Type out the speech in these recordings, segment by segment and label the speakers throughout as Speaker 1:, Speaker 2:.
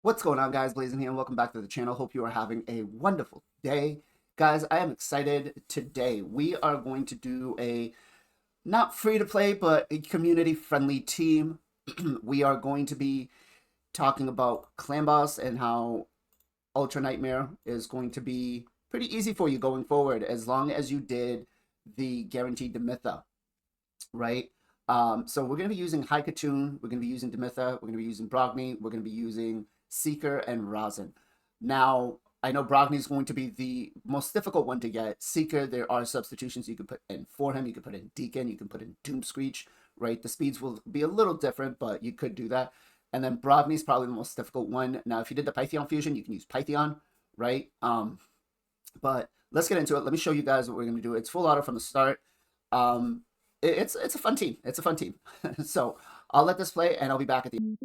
Speaker 1: What's going on, guys? Blazing here and welcome back to the channel. Hope you are having a wonderful day. Guys, I am excited today. We are going to do a not free to play, but a community friendly team. We are going to be talking about clanboss and how Ultra Nightmare is going to be pretty easy for you going forward as long as you did the guaranteed Demitha, right? So we're going to be using Haikatun, we're going to be using Demitha, we're going to be using Brogni, we're going to be using Seeker and Rosin. Now, I know Brogni is going to be the most difficult one to get. Seeker, there are substitutions you can put in for him. You can put in Deacon, you can put in Doom Screech, right? The speeds will be a little different, but you could do that. And then Brogni is probably the most difficult one. Now, if you did the Pythion fusion, you can use Pythion, right? But let's get into it. Let me show you guys what we're going to do. It's full auto from the start. It's a fun team. It's a fun team. So I'll let this play, and I'll be back at the end.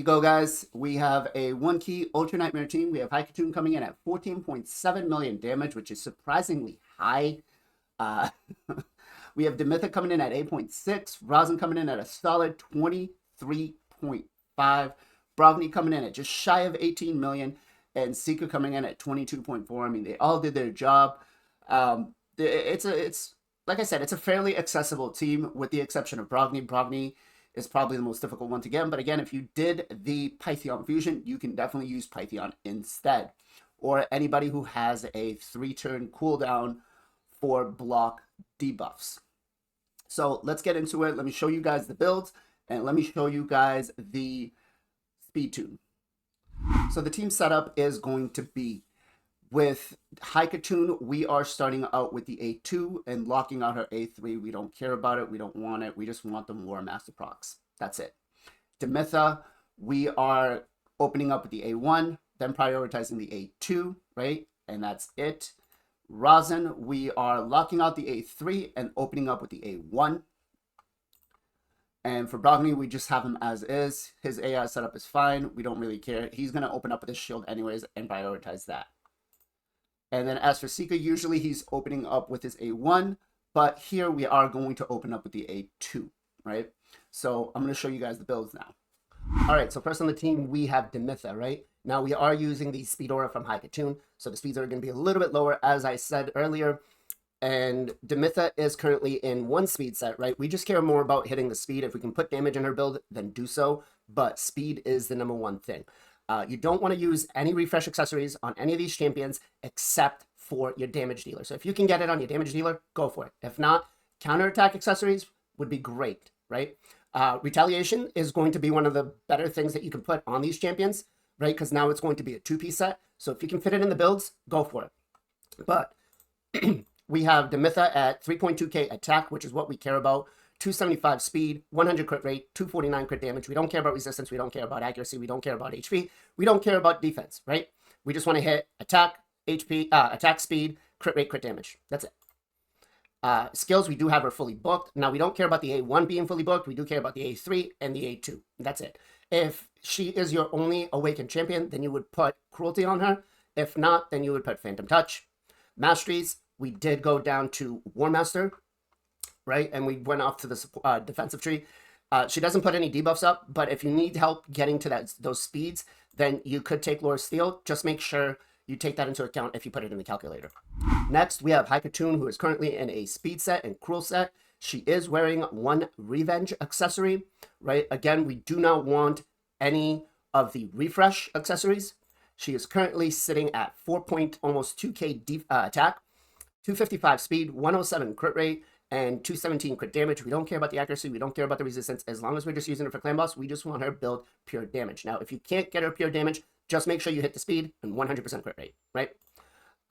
Speaker 1: you go, guys. We have a 1-key Ultra Nightmare team. We have LiQWYD coming in at 14.7 million damage, which is surprisingly high. We have Demytha coming in at 8.6. Rosin coming in at a solid 23.5. Brogni coming in at just shy of 18 million. And Seeker coming in at 22.4. I mean, they all did their job. It's like I said, it's a fairly accessible team with the exception of Brogni. Brogni is probably the most difficult one to get. But again, if you did the Pythion fusion, you can definitely use Pythion instead. Or anybody who has a 3-turn cooldown for block debuffs. So let's get into it. Let me show you guys the builds and let me show you guys the speed tune. So the team setup is going to be with LiQWYD, we are starting out with the A2 and locking out her A3. We don't care about it. We don't want it. We just want the more master procs. That's it. Demytha, we are opening up with the A1, then prioritizing the A2, right? And that's it. Rosin, we are locking out the A3 and opening up with the A1. And for Brogni, we just have him as is. His AI setup is fine. We don't really care. He's going to open up with his shield anyways and prioritize that. And then as for Seeker, usually he's opening up with his A1, but here we are going to open up with the A2, right? So I'm going to show you guys the builds now. All right, so first on the team, we have Demytha, right? Now we are using the speed aura from LiQWYD, so the speeds are going to be a little bit lower, as I said earlier. And Demytha is currently in 1 speed set, right? We just care more about hitting the speed. If we can put damage in her build, then do so. But speed is the #1 thing. You don't want to use any refresh accessories on any of these champions except for your damage dealer. So if you can get it on your damage dealer, go for it. If not, counterattack accessories would be great, right? Retaliation is going to be one of the better things that you can put on these champions, right? Because now it's going to be a 2-piece set. So if you can fit it in the builds, go for it. But we have Demytha at 3.2k attack, which is what we care about. 275 speed, 100 crit rate, 249 crit damage. We don't care about resistance. We don't care about accuracy. We don't care about HP. We don't care about defense, right? We just want to hit attack, HP, attack speed, crit rate, crit damage. That's it. Skills, we do have her fully booked. Now, we don't care about the A1 being fully booked. We do care about the A3 and the A2. That's it. If she is your only awakened champion, then you would put Cruelty on her. If not, then you would put Phantom Touch. Masteries, we did go down to War Master, right? And we went off to the defensive tree. She doesn't put any debuffs up, but if you need help getting to those speeds, then you could take Lore Steel. Just make sure you take that into account if you put it in the calculator. Next, we have LiQWYD, who is currently in a speed set and cruel set. She is wearing 1 revenge accessory, right? Again, we do not want any of the refresh accessories. She is currently sitting at almost 2k attack, 255 speed, 107 crit rate, and 217 crit damage. We don't care about the accuracy. We don't care about the resistance. As long as we're just using her for clanboss, we just want her build pure damage. Now, if you can't get her pure damage, just make sure you hit the speed and 100% crit rate, right?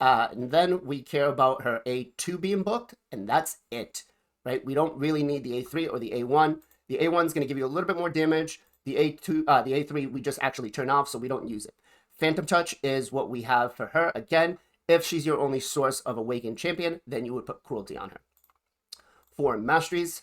Speaker 1: And then we care about her A2 being booked, and that's it, right? We don't really need the A3 or the A1. The A1 is going to give you a little bit more damage. The A3, we just actually turn off, so we don't use it. Phantom Touch is what we have for her. Again, if she's your only source of awakened champion, then you would put Cruelty on her. For masteries,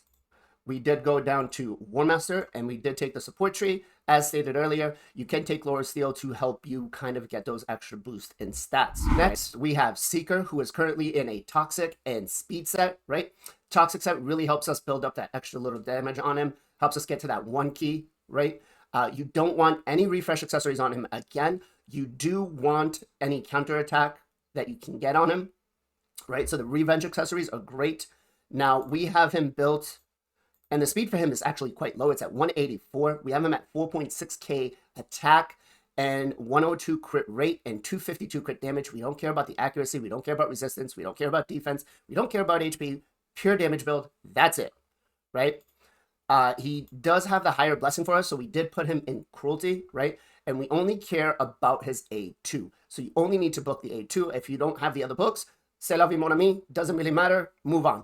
Speaker 1: we did go down to War Master, and we did take the support tree. As stated earlier, you can take Lore Steel to help you kind of get those extra boosts in stats. Next, we have Seeker, who is currently in a Toxic and Speed set, right? Toxic set really helps us build up that extra little damage on him, helps us get to that 1 key, right? You don't want any refresh accessories on him again. You do want any counterattack that you can get on him, right? So the revenge accessories are great. Now, we have him built, and the speed for him is actually quite low. It's at 184. We have him at 4.6k attack and 102 crit rate and 252 crit damage. We don't care about the accuracy. We don't care about resistance. We don't care about defense. We don't care about HP. Pure damage build. That's it, right? He does have the higher blessing for us, so we did put him in Cruelty, right? And we only care about his A2. So you only need to book the A2. If you don't have the other books, c'est la vie, mon ami. Doesn't really matter. Move on.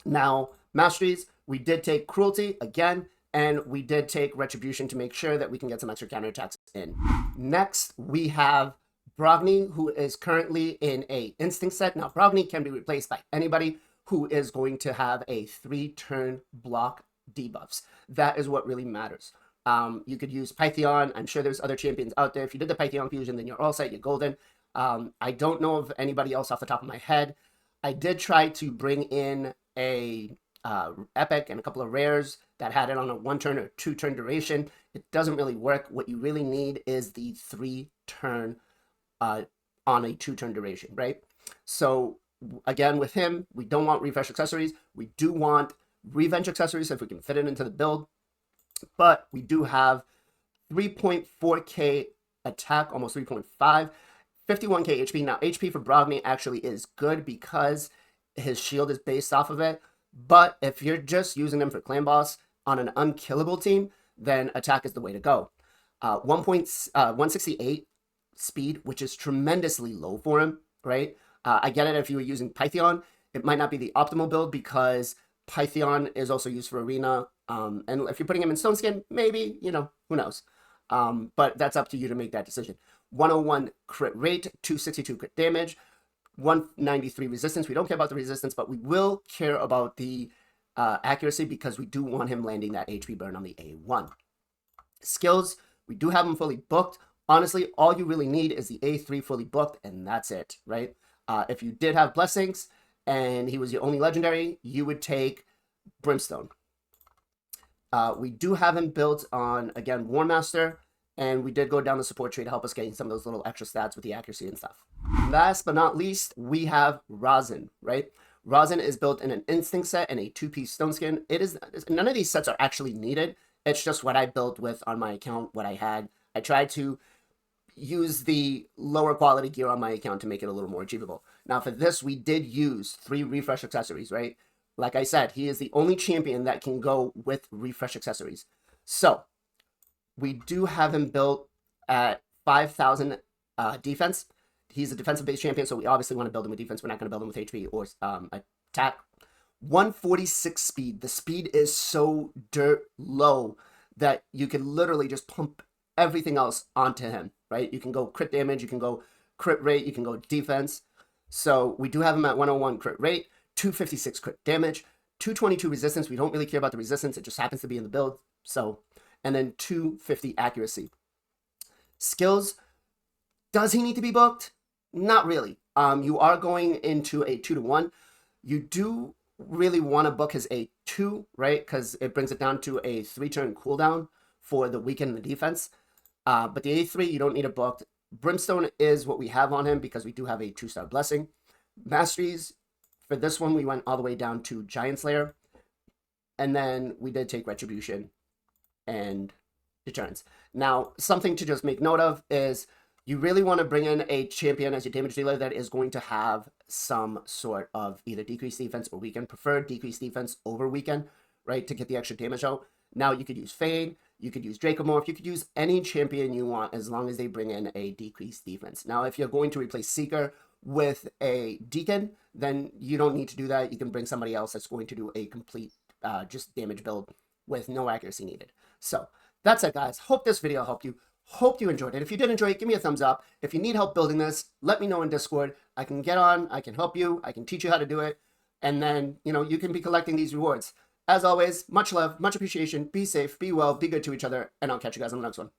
Speaker 1: Now, masteries, we did take Cruelty again, and we did take Retribution to make sure that we can get some extra counterattacks in. Next, we have Brogni, who is currently in a Instinct set. Now, Brogni can be replaced by anybody who is going to have a 3-turn block debuffs. That is what really matters, You could use Pythion. I'm sure there's other champions out there. If you did the Pythion fusion, then you're all set, you're golden. I don't know of anybody else off the top of my head. I did try to bring in a epic and a couple of rares that had it on a 1-turn or 2-turn duration. It doesn't really work. What you really need is the 3-turn on a 2-turn duration, right? So again, with him, we don't want refresh accessories. We do want revenge accessories if we can fit it into the build. But we do have 3.4k attack, almost 3.5, 51k HP. Now, HP for Brogni actually is good because his shield is based off of it. But if you're just using him for clan boss on an unkillable team, then attack is the way to go. 168 speed, which is tremendously low for him, right? I get it if you were using Pythion. It might not be the optimal build because Pythion is also used for arena. And if you're putting him in Stone Skin, maybe, you know, who knows? But that's up to you to make that decision. 101 crit rate, 262 crit damage, 193 resistance. We don't care about the resistance, but we will care about the accuracy because we do want him landing that HP burn on the A1. Skills, we do have him fully booked. Honestly, all you really need is the A3 fully booked, and that's it, right? If you did have Blessings and he was your only legendary, you would take Brimstone. We do have him built on, again, War Master, and we did go down the support tree to help us gain some of those little extra stats with the accuracy and stuff. Last but not least, we have Rosin, right? Rosin is built in an Instinct set and a 2-piece Stone Skin. None of these sets are actually needed. It's just what I built with on my account, what I had. I tried to use the lower quality gear on my account to make it a little more achievable. Now for this, we did use 3 refresh accessories, right? Like I said, he is the only champion that can go with refresh accessories. So we do have him built at 5,000 defense. He's a defensive-based champion, so we obviously want to build him with defense. We're not going to build him with HP or attack. 146 speed. The speed is so dirt low that you can literally just pump everything else onto him, right? You can go crit damage, you can go crit rate, you can go defense. So we do have him at 101 crit rate, 256 crit damage, 222 resistance. We don't really care about the resistance. It just happens to be in the build. So, and then 250 accuracy. Skills. Does he need to be booked? Not really. You are going into a 2-to-1. You do really want to book his A2, right? Because it brings it down to a 3-turn cooldown for the weaken the defense. But the A3, you don't need it booked. Brimstone is what we have on him because we do have a 2-star blessing. Masteries, for this one, we went all the way down to Giant Slayer. And then we did take Retribution and Deterrence. Now, something to just make note of is you really want to bring in a champion as your damage dealer that is going to have some sort of either decreased defense or weaken. Preferred decreased defense over weaken, right, to get the extra damage out. Now, you could use Fade, you could use Dracomorph, you could use any champion you want as long as they bring in a decreased defense. Now, if you're going to replace Seeker with a Deacon, then you don't need to do that. You can bring somebody else that's going to do a complete just damage build with no accuracy needed. So, that's it, guys. Hope this video helped you. Hope you enjoyed it. If you did enjoy it, give me a thumbs up. If you need help building this, let me know in Discord. I can get on, I can help you, I can teach you how to do it, and then, you know, you can be collecting these rewards. As always, much love, much appreciation, be safe, be well, be good to each other, and I'll catch you guys on the next one.